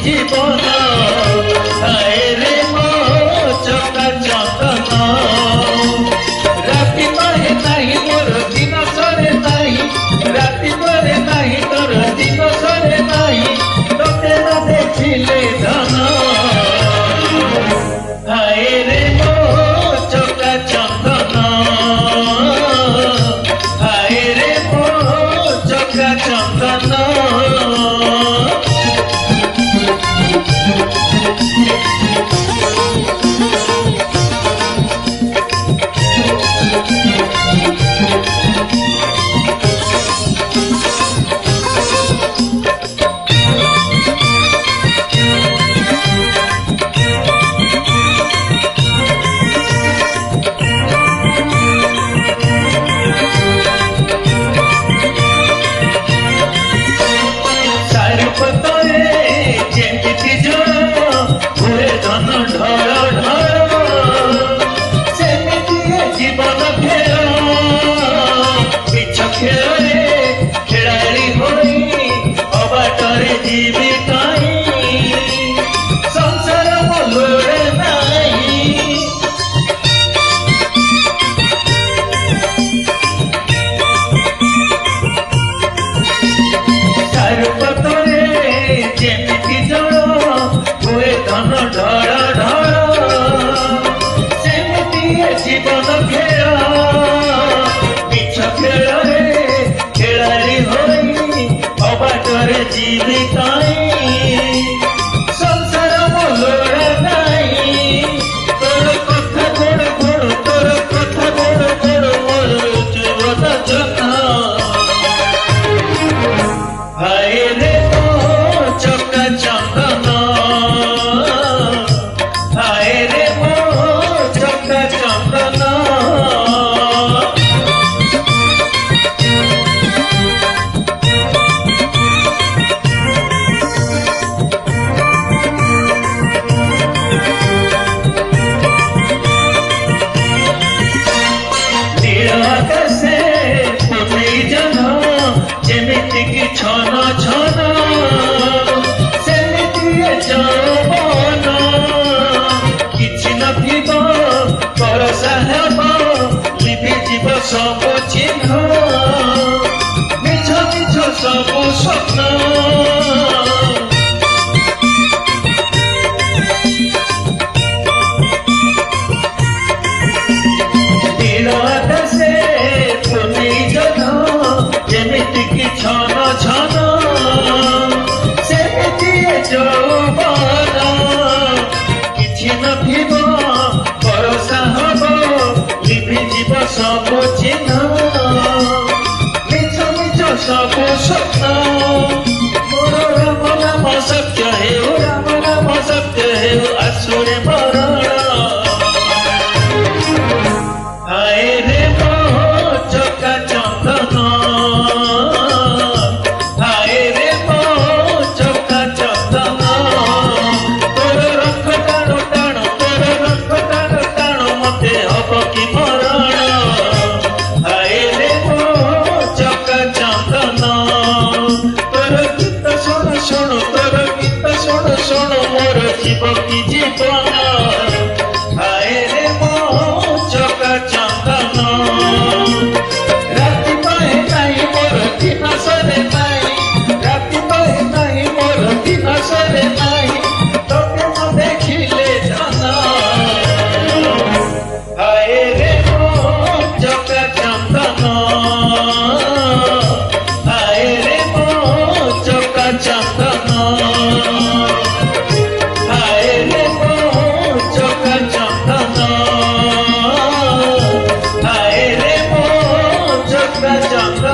জীবন হায় রে মো চকা চন্দন রাতি পাহে নাহি মোর দিন সরে নাহি রাতি পরে নাহি তোর দিন সরে নাহি তোকে না দেখিলে ধন হায় রে মো চকা চন্দন হায় রে মো চকা চন্দন জীবন খেল মিছ খেଳରେ খেলাড়ি হই অবাটরে জীবিতাই সংসার মলোড়া নাই তোর কথা বড় বড় তোর কথা বড় বড় মোর জীবন জনা হায় রে মো চকা চন্দন হায় রে মো চকা চন্দন আকাশে পুনেই জন যেমিতিকি ছন ছন সেমিতি যৌবন କିଛି ନଥିବ ଭରସା ହେବ ଲିଭିଯିବ ସବୁ ଚିହ୍ନ ମିଛ ମିଛ ସବୁ ସ୍ୱପ୍ନ ଆକାଶେ ପୁନେଇ ଜନ ଯେମିତିକି ଛନ ଛନ ସେମିତି ଯୌବନ କିଛି ନଥିବ ଭରସା ହବ ଲିଭିଯିବ ସବୁ ଚିହ୍ନ ମିଛ ମିଛ ସବୁ ସ୍ୱପ୍ନ ମୋର ରାମ ନାମ ସତ୍ୟ ହେଉ ରାମ ନାମ ସତ୍ୟ ହେଉ ଆସୁରେ ମରଣ হায় রে মো চকা চন্দন হায় রে মো চকা চন্দন তোর রক্ষ টাণু টাণু তোর রক্ষ টাণু টাণু মতে হব কি মরণ হায় রে মো চকা চন্দন তোর গীত শোণ শোণ তোর গীত শোণ শোণ মোর জীব কি জীবন হায় রে মো চকা চন্দন রাতি পাহে নাই মোর দিন সরে নাই রাতি পাহে নাই মোর দিন সরে নাই তোকে না দেখিলে ধন হায় রে মো চকা চন্দন হায় রে মো চকা চন্দন হায় রে মো চকা চন্দন হায় রে মো চকা চন্দন